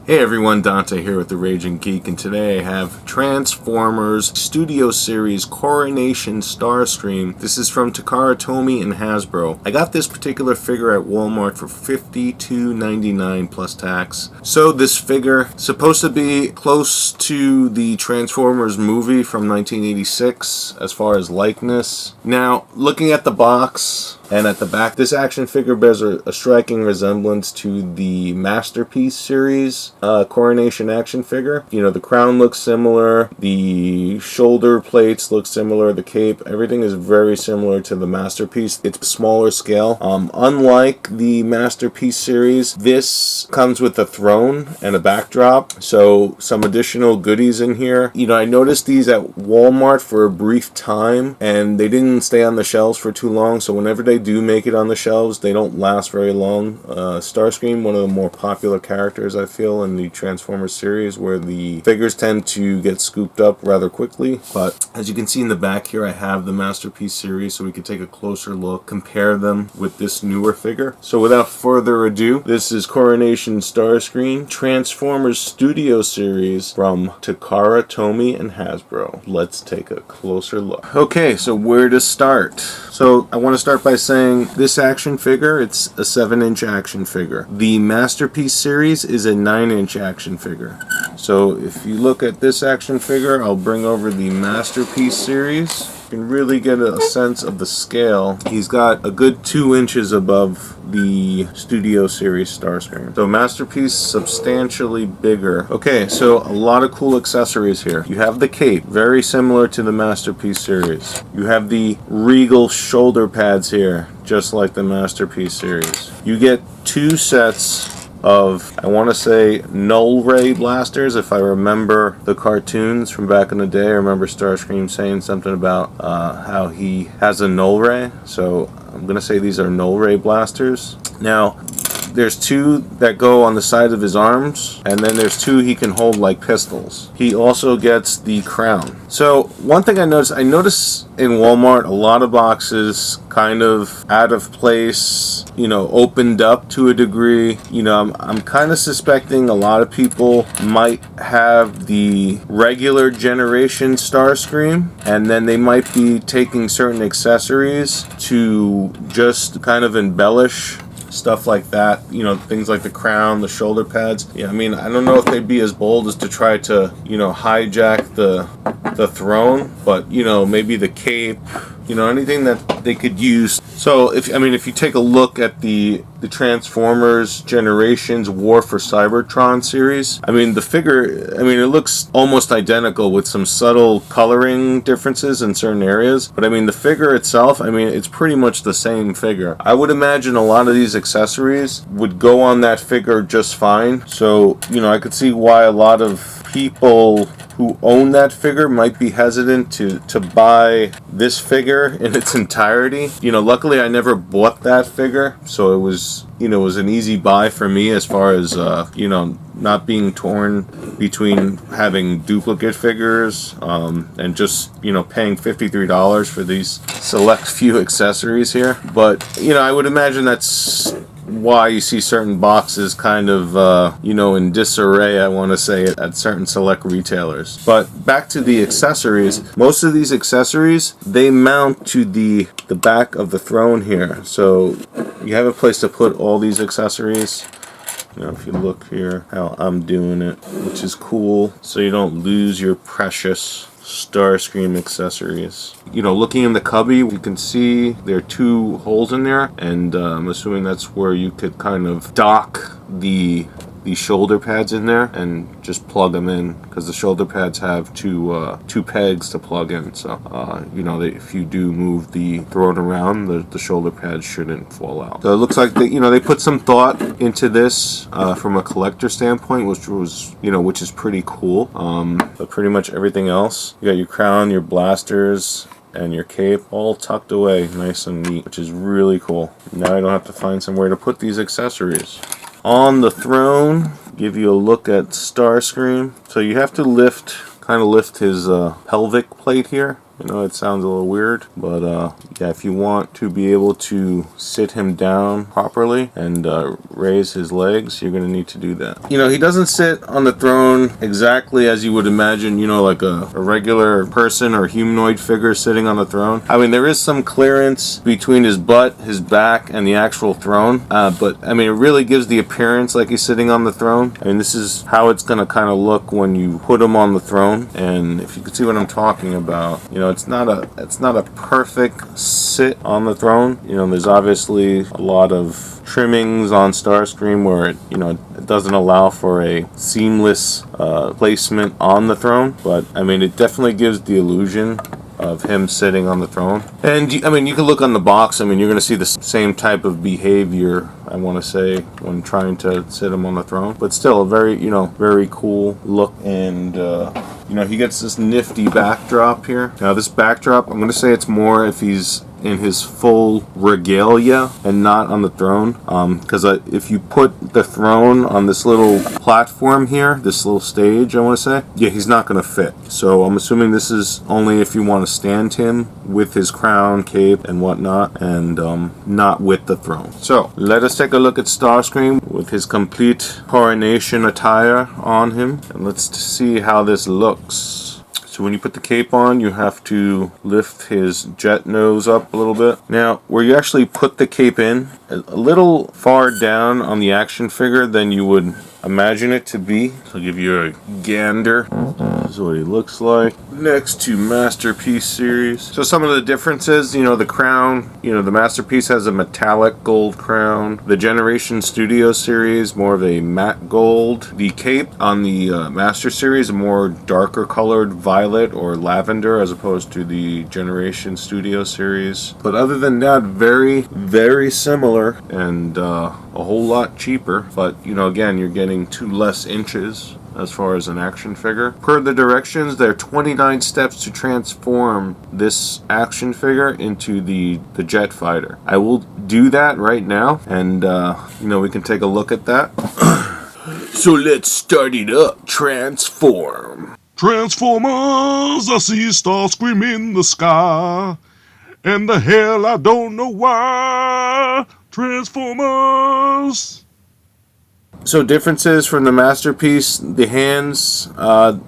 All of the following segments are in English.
Hey everyone, Dante here with The Raging Geek, and today I have Transformers Studio Series Coronation Starscream. This is from Takara TOMY and Hasbro. I got this particular figure at Walmart for $52.99 plus tax. So this figure is supposed to be close to the Transformers movie from 1986 as far as likeness. Now, looking at the box and at the back, this action figure bears a striking resemblance to the Masterpiece series Coronation action figure. You know, the crown looks similar, the shoulder plates look similar, the cape, everything is very similar to the Masterpiece. It's smaller scale. Unlike the Masterpiece series, this comes with a throne and a backdrop, so some additional goodies in here. You know, I noticed these at Walmart for a brief time, and they didn't stay on the shelves for too long, so whenever they do make it on the shelves, they don't last very long. Starscream, one of the more popular characters, I feel, in the Transformers series, where the figures tend to get scooped up rather quickly. But as you can see in the back here, I have the Masterpiece series, so we can take a closer look, compare them with this newer figure. So without further ado, this is Coronation Starscream Transformers Studio Series from Takara TOMY and Hasbro. Let's take a closer look. Okay, so where to start? So I want to start by saying this action figure, it's a 7-inch action figure. The Masterpiece series is a 9-inch action figure. So if you look at this action figure, I'll bring over the Masterpiece series. You can really get a sense of the scale. He's got a good 2 inches above the Studio Series Starscream. So Masterpiece substantially bigger. Okay, so a lot of cool accessories here. You have the cape, very similar to the Masterpiece series. You have the Regal shoulder pads here, just like the Masterpiece series. You get 2 sets of, I want to say, null ray blasters. If I remember the cartoons from back in the day, I remember Starscream saying something about how he has a null ray. So I'm going to say these are null ray blasters. Now, there's 2 that go on the side of his arms, and then there's 2 he can hold like pistols. He also gets the crown. So one thing I noticed in Walmart, a lot of boxes kind of out of place, you know, opened up to a degree. You know, I'm kind of suspecting a lot of people might have the regular generation Starscream, and then they might be taking certain accessories to just kind of embellish stuff like that, you know, things like the crown, the shoulder pads. Yeah, I mean, I don't know if they'd be as bold as to try to, you know, hijack the throne, but, you know, maybe the cape, you know, anything that they could use. So if you take a look at the Transformers Generations War for Cybertron series, I mean, the figure, I mean, it looks almost identical with some subtle coloring differences in certain areas, but I mean, the figure itself, I mean, it's pretty much the same figure. I would imagine a lot of these accessories would go on that figure just fine. So, you know, I could see why a lot of people who own that figure might be hesitant to buy this figure in its entirety. You know, luckily I never bought that figure, so it was, you know, it was an easy buy for me as far as, you know, not being torn between having duplicate figures and just, you know, paying $53 for these select few accessories here. But, you know, I would imagine that's why you see certain boxes kind of, you know, in disarray, I want to say, at certain select retailers. But back to the accessories. Most of these accessories, they mount to the back of the throne here. So you have a place to put all these accessories. You know, if you look here, how I'm doing it, which is cool, so you don't lose your precious Starscream accessories. You know, looking in the cubby, you can see there are 2 holes in there, and I'm assuming that's where you could kind of dock the shoulder pads in there and just plug them in, because the shoulder pads have two pegs to plug in. So you know, if you do move the throne around, the shoulder pads shouldn't fall out. So it looks like they put some thought into this from a collector standpoint, which is pretty cool. But pretty much everything else, you got your crown, your blasters, and your cape all tucked away nice and neat, which is really cool. Now I don't have to find somewhere to put these accessories. On the throne, give you a look at Starscream. So you have to kind of lift his pelvic plate here. You know, it sounds a little weird, but yeah, if you want to be able to sit him down properly and raise his legs, you're going to need to do that. You know, he doesn't sit on the throne exactly as you would imagine, you know, like a regular person or humanoid figure sitting on the throne. I mean, there is some clearance between his butt, his back, and the actual throne, but I mean, it really gives the appearance like he's sitting on the throne. I mean, this is how it's going to kind of look when you put him on the throne, and if you can see what I'm talking about, you know, it's not a perfect sit on the throne. You know, there's obviously a lot of trimmings on Starscream where it, you know, it doesn't allow for a seamless placement on the throne, but I mean, it definitely gives the illusion of him sitting on the throne. And I mean, you can look on the box. I mean, you're going to see the same type of behavior, I want to say, when trying to sit him on the throne. But still, a very, you know, very cool look. And you know, he gets this nifty backdrop here. Now, this backdrop, I'm going to say it's more if he's in his full regalia and not on the throne, because if you put the throne on this little platform here, this little stage, I want to say, yeah, he's not going to fit. So I'm assuming this is only if you want to stand him with his crown, cape, and whatnot, and not with the throne. So let us take a look at Starscream with his complete coronation attire on him, and let's see how this looks. So when you put the cape on, you have to lift his jet nose up a little bit. Now, where you actually put the cape in, a little far down on the action figure than you would imagine it to be. So I'll give you a gander. This is what he looks like. Next to Masterpiece series. So some of the differences, you know, the crown, you know, the Masterpiece has a metallic gold crown. The Generation Studio series, more of a matte gold. The cape on the Master series, a more darker colored violet or lavender as opposed to the Generation Studio series. But other than that, very, very similar and a whole lot cheaper. But, you know, again, you're getting 2 less inches as far as an action figure. Per the directions, there are 29 steps to transform this action figure into the jet fighter. I will do that right now, and you know, we can take a look at that. So let's start it up. Transform. Transformers, I see Starscream in the sky, and the hell I don't know why. Transformers. So differences from the Masterpiece, the hands,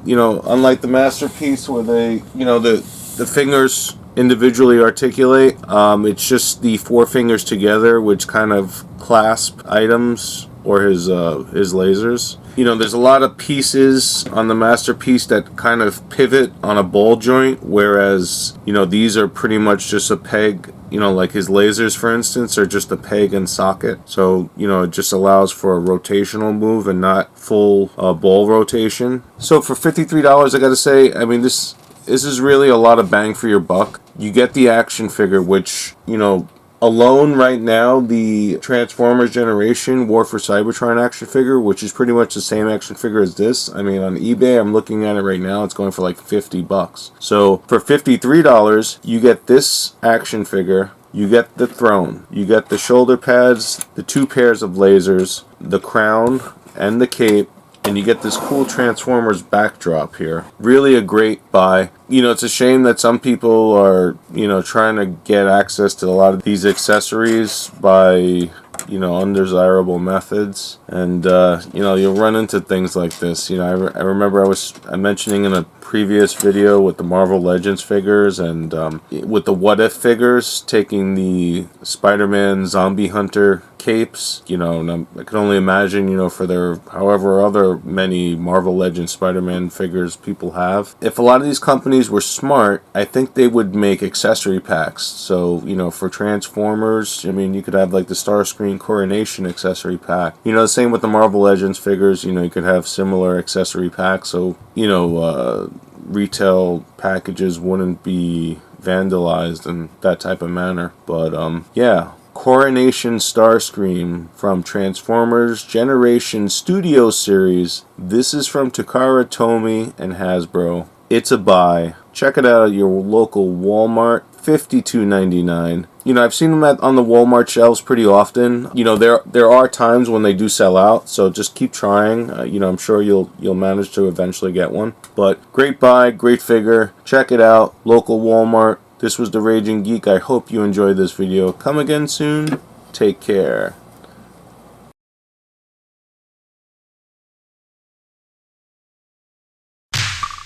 you know, unlike the Masterpiece where they, you know, the fingers individually articulate, it's just the 4 fingers together which kind of clasp items or his lasers. You know, there's a lot of pieces on the Masterpiece that kind of pivot on a ball joint, whereas, you know, these are pretty much just a peg. You know, like his lasers, for instance, are just a peg and socket. So, you know, it just allows for a rotational move and not full ball rotation. So for $53, I gotta say, I mean, this is really a lot of bang for your buck. You get the action figure, which, you know, alone right now, the Transformers Generation War for Cybertron action figure, which is pretty much the same action figure as this. I mean, on eBay, I'm looking at it right now, it's going for like $50. So for $53, you get this action figure, you get the throne, you get the shoulder pads, the 2 pairs of lasers, the crown, and the cape, and you get this cool Transformers backdrop here. Really a great buy. You know, it's a shame that some people are, you know, trying to get access to a lot of these accessories by, you know, undesirable methods. And, you know, you'll run into things like this. You know, I remember I was mentioning in a previous video with the Marvel Legends figures and with the What If figures, taking the Spider-Man Zombie Hunter capes, you know, and I can only imagine, you know, for their however other many Marvel Legends Spider-Man figures people have. If a lot of these companies were smart, I think they would make accessory packs. So, you know, for Transformers, I mean, you could have like the Starscream Coronation accessory pack. You know, the same with the Marvel Legends figures, you know, you could have similar accessory packs. So, you know, retail packages wouldn't be vandalized in that type of manner. But, yeah. Coronation Starscream from Transformers Generation Studio Series. This is from Takara TOMY and Hasbro. It's a buy. Check it out at your local Walmart. $52.99. I've seen them on the Walmart shelves pretty often. There are times when they do sell out, so just keep trying. I'm sure you'll manage to eventually get one. But great buy, great figure. Check it out. Local Walmart. This was the Raging Geek. I hope you enjoyed this video. Come again soon. Take care.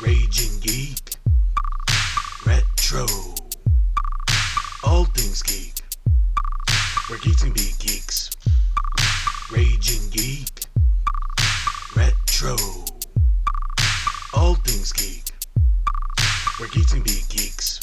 Raging Geek, Retro, all things geek, where geeks can be geeks. Raging Geek, Retro, all things geek, where geeks can be geeks.